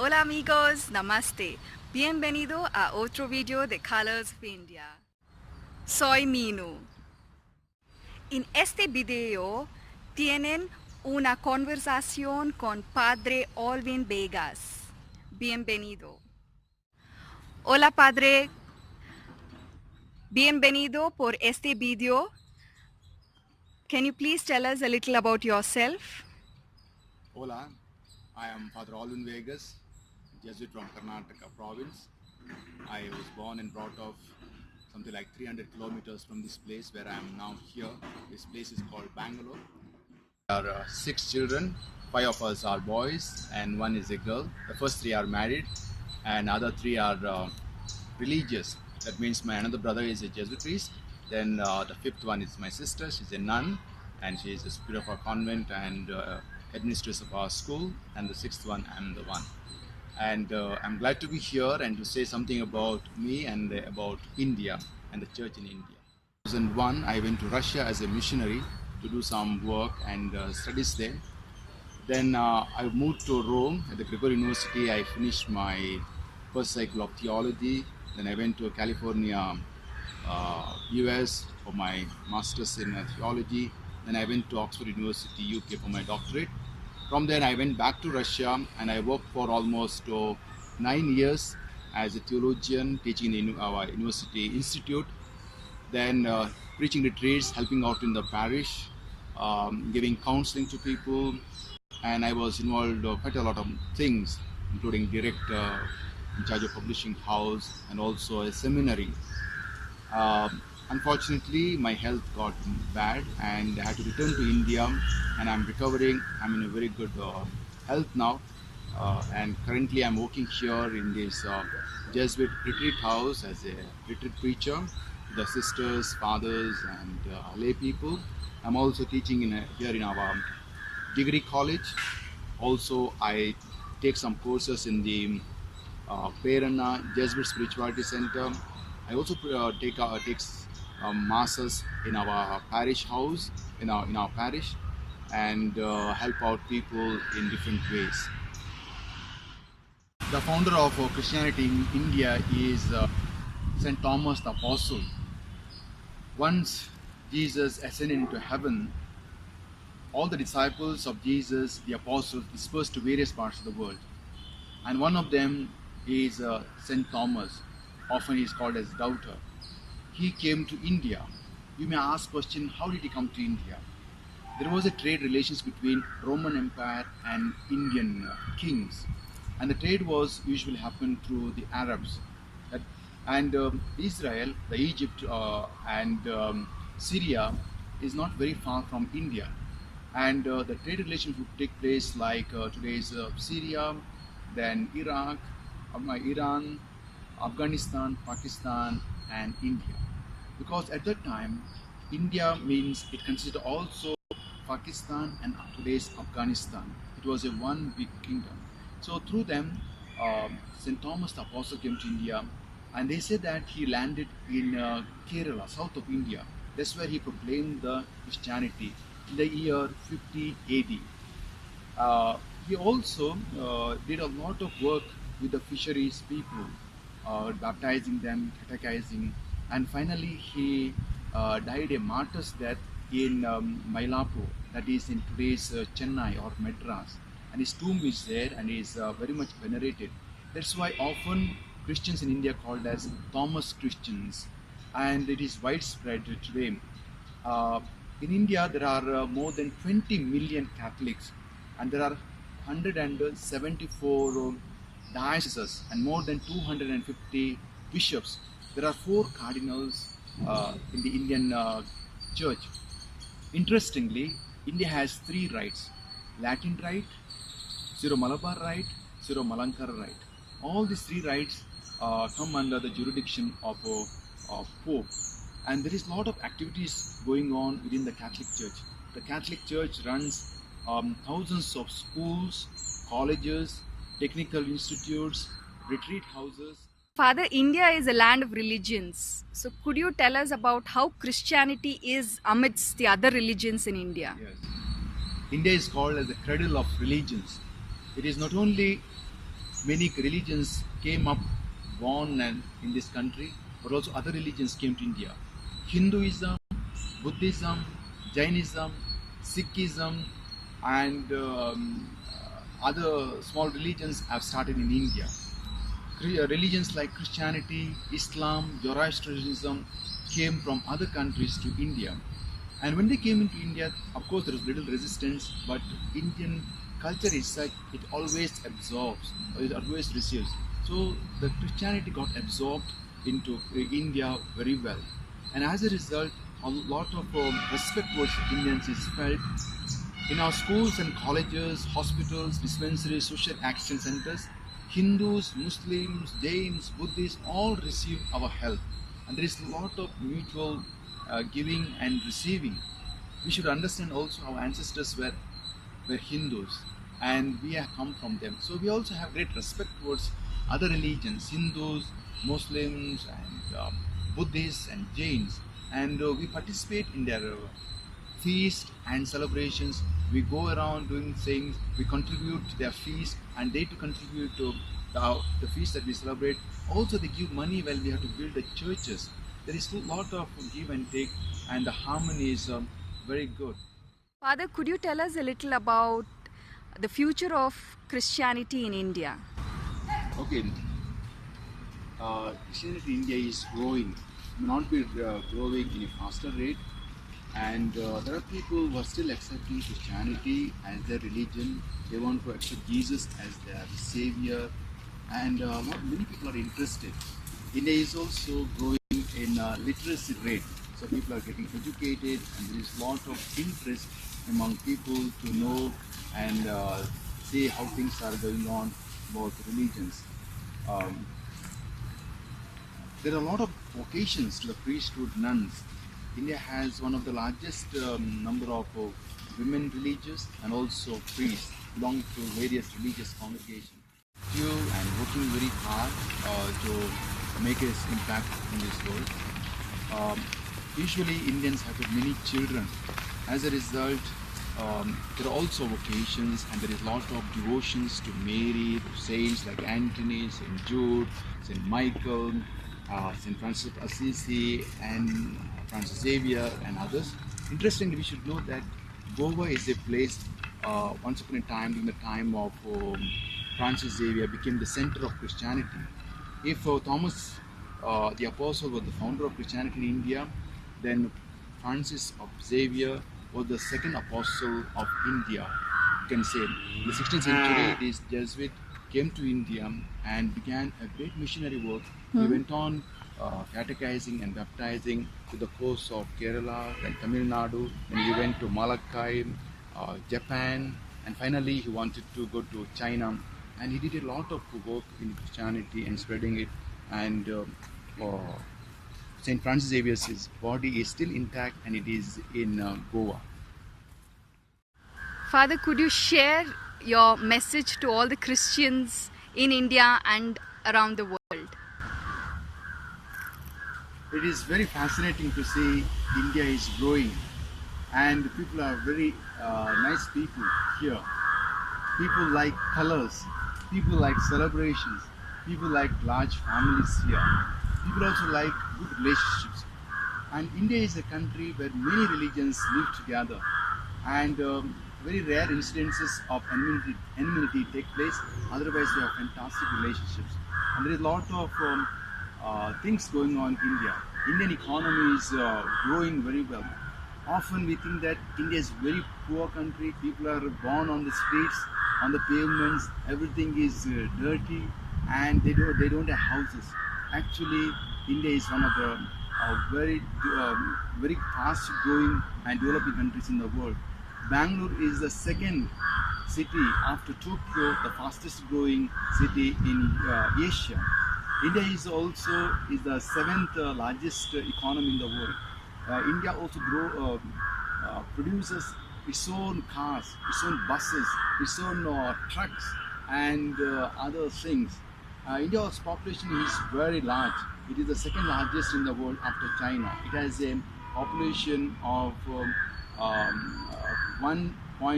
Hola amigos, namaste. Bienvenido a otro video de Colors of India. Soy Minu. En este video tienen una conversación con Padre Olvin Veigas. Bienvenido. Hola Padre, bienvenido por este video. Can you please tell us a little about yourself? Hola, I am Father Olvin Veigas, Jesuit from Karnataka province. I was born and brought up something like 300 kilometers from this place where I am now here. This place is called Bangalore. There are six children, five of us are boys and one is a girl. The first three are married and other three are religious. That means my another brother is a Jesuit priest. Then the fifth one is my sister, she's a nun and she is a spirit of our convent and headmistress of our school. And the sixth one, I'm the one. And I'm glad to be here and to say something about me and about India and the church in India. In 2001, I went to Russia as a missionary to do some work and studies there. Then I moved to Rome at the Gregorian University. I finished my first cycle of theology. Then I went to California, US for my master's in theology. Then I went to Oxford University, UK for my doctorate. From there, I went back to Russia and I worked for almost 9 years as a theologian, teaching in our university institute. Then preaching retreats, helping out in the parish, giving counseling to people, and I was involved quite a lot of things, including director in charge of publishing house and also a seminary. Unfortunately, my health got bad and I had to return to India, and I'm recovering. I'm in a very good health now, and currently I'm working here in this Jesuit retreat house as a retreat preacher, the sisters, fathers, and lay people. I'm also teaching here in our degree college. Also, I take some courses in the Perana Jesuit Spirituality Center. I also take masses in our parish house, in our parish, and help out people in different ways. The founder of Christianity in India is Saint Thomas the Apostle. Once Jesus ascended into heaven, all the disciples of Jesus, the apostles, dispersed to various parts of the world. And one of them is Saint Thomas, often he is called as Doubter. He came to India. You may ask question, how did he come to India? There was a trade relations between Roman Empire and Indian kings. And the trade was usually happened through the Arabs. And Israel, the Egypt and Syria is not very far from India. And the trade relations would take place like today's Syria, then Iraq, Iran, Afghanistan, Pakistan, and India. Because at that time, India means it consisted also Pakistan and today's Afghanistan. It was a one big kingdom. So through them, St. Thomas the Apostle came to India, and they say that he landed in Kerala, south of India. That's where he proclaimed the Christianity in the year 50 AD. He also did a lot of work with the fisheries people, baptizing them, catechizing, and finally he died a martyr's death in Mylapore, that is in today's Chennai or Madras, and his tomb is there and is very much venerated. That's why often Christians in India called as Thomas Christians, and it is widespread today. In India, there are more than 20 million Catholics, and there are 174 dioceses and more than 250 bishops. There are 4 cardinals in the Indian church. Interestingly, India has 3 rites: Latin rite, Syro-Malabar rite, Syro-Malankara rite. All these 3 rites come under the jurisdiction of Pope. And there is a lot of activities going on within the Catholic Church. The Catholic Church runs thousands of schools, colleges, technical institutes, retreat houses. Father, India is a land of religions. So could you tell us about how Christianity is amidst the other religions in India? Yes. India is called as the cradle of religions. It is not only many religions came up, born and in this country, but also other religions came to India. Hinduism, Buddhism, Jainism, Sikhism, and other small religions have started in India. Religions like Christianity, Islam, Zoroastrianism came from other countries to India. And when they came into India, of course, there was little resistance, but Indian culture is such, it always absorbs, or it always receives. So the Christianity got absorbed into India very well. And as a result, a lot of respect towards Indians is felt in our schools and colleges, hospitals, dispensaries, social action centers. Hindus, Muslims, Jains, Buddhists all receive our help, and there is a lot of mutual giving and receiving. We should understand also our ancestors were Hindus, and we have come from them. So we also have great respect towards other religions, Hindus, Muslims, and Buddhists and Jains, and we participate in their feast and celebrations. We go around doing things, we contribute to their feast, and they to contribute to the feast that we celebrate. Also, they give money when we have to build the churches. There is a lot of give and take, and the harmony is very good. Father, could you tell us a little about the future of Christianity in India? Okay, Christianity in India is growing, may not be growing in a faster rate, and there are people who are still accepting Christianity as their religion. They want to accept Jesus as their savior, and not many people are interested. India is also growing in literacy rate, so people are getting educated, and there is a lot of interest among people to know and see how things are going on about religions. Um, there are a lot of vocations to the priesthood nuns. India has one of the largest number of women religious and also priests belong to various religious congregations. And working very hard to make its impact in this world. Usually Indians have got many children. As a result, there are also vocations, and there is a lot of devotions to Mary, to saints like Antony, Saint Jude, Saint Michael, Saint Francis of Assisi, and Francis Xavier, and others. Interestingly, we should know that Goa is a place once upon a time, during the time of Francis Xavier, became the center of Christianity. If Thomas the Apostle was the founder of Christianity in India, then Francis of Xavier was the second apostle of India. You can say in the 16th century, this Jesuit came to India and began a great missionary work. He went on catechizing and baptizing to the coast of Kerala and Tamil Nadu. Then he went to Malakai, Japan, and finally he wanted to go to China. And he did a lot of work in Christianity and spreading it. And Saint Francis Xavier's body is still intact, and it is in Goa. Father, could you share your message to all the Christians in India and around the world? It is very fascinating to see India is growing, and people are very nice people here. People like colors, people like celebrations, people like large families here. People also like good relationships. And India is a country where many religions live together, and very rare incidences of enmity take place. Otherwise, we have fantastic relationships. And there is a lot of things going on in India. Indian economy is growing very well. Often we think that India is a very poor country. People are born on the streets, on the pavements. Everything is dirty, and they don't have houses. Actually, India is one of the very fast growing and developing countries in the world. Bangalore is the second city after Tokyo, the fastest growing city in Asia. India is also the seventh largest economy in the world. India also produces its own cars, its own buses, its own trucks, and other things. India's population is very large. It is the second largest in the world after China. It has a population of 1.2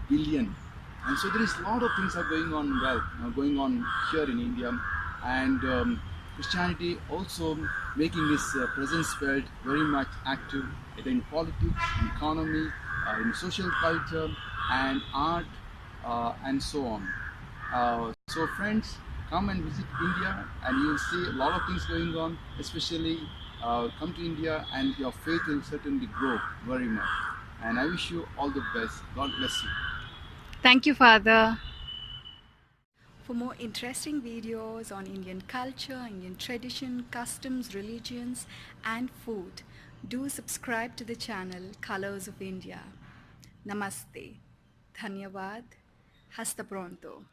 billion, And so there is a lot of things are going on well, going on here in India, and Christianity also making its presence felt very much active in politics, in economy, in social culture, and art, and so on. So friends, come and visit India, and you'll see a lot of things going on. Especially, come to India, and your faith will certainly grow very much. And I wish you all the best. God bless you. Thank you, Father. For more interesting videos on Indian culture, Indian tradition, customs, religions, and food, do subscribe to the channel Colors of India. Namaste. Dhanyavad. Hasta pronto.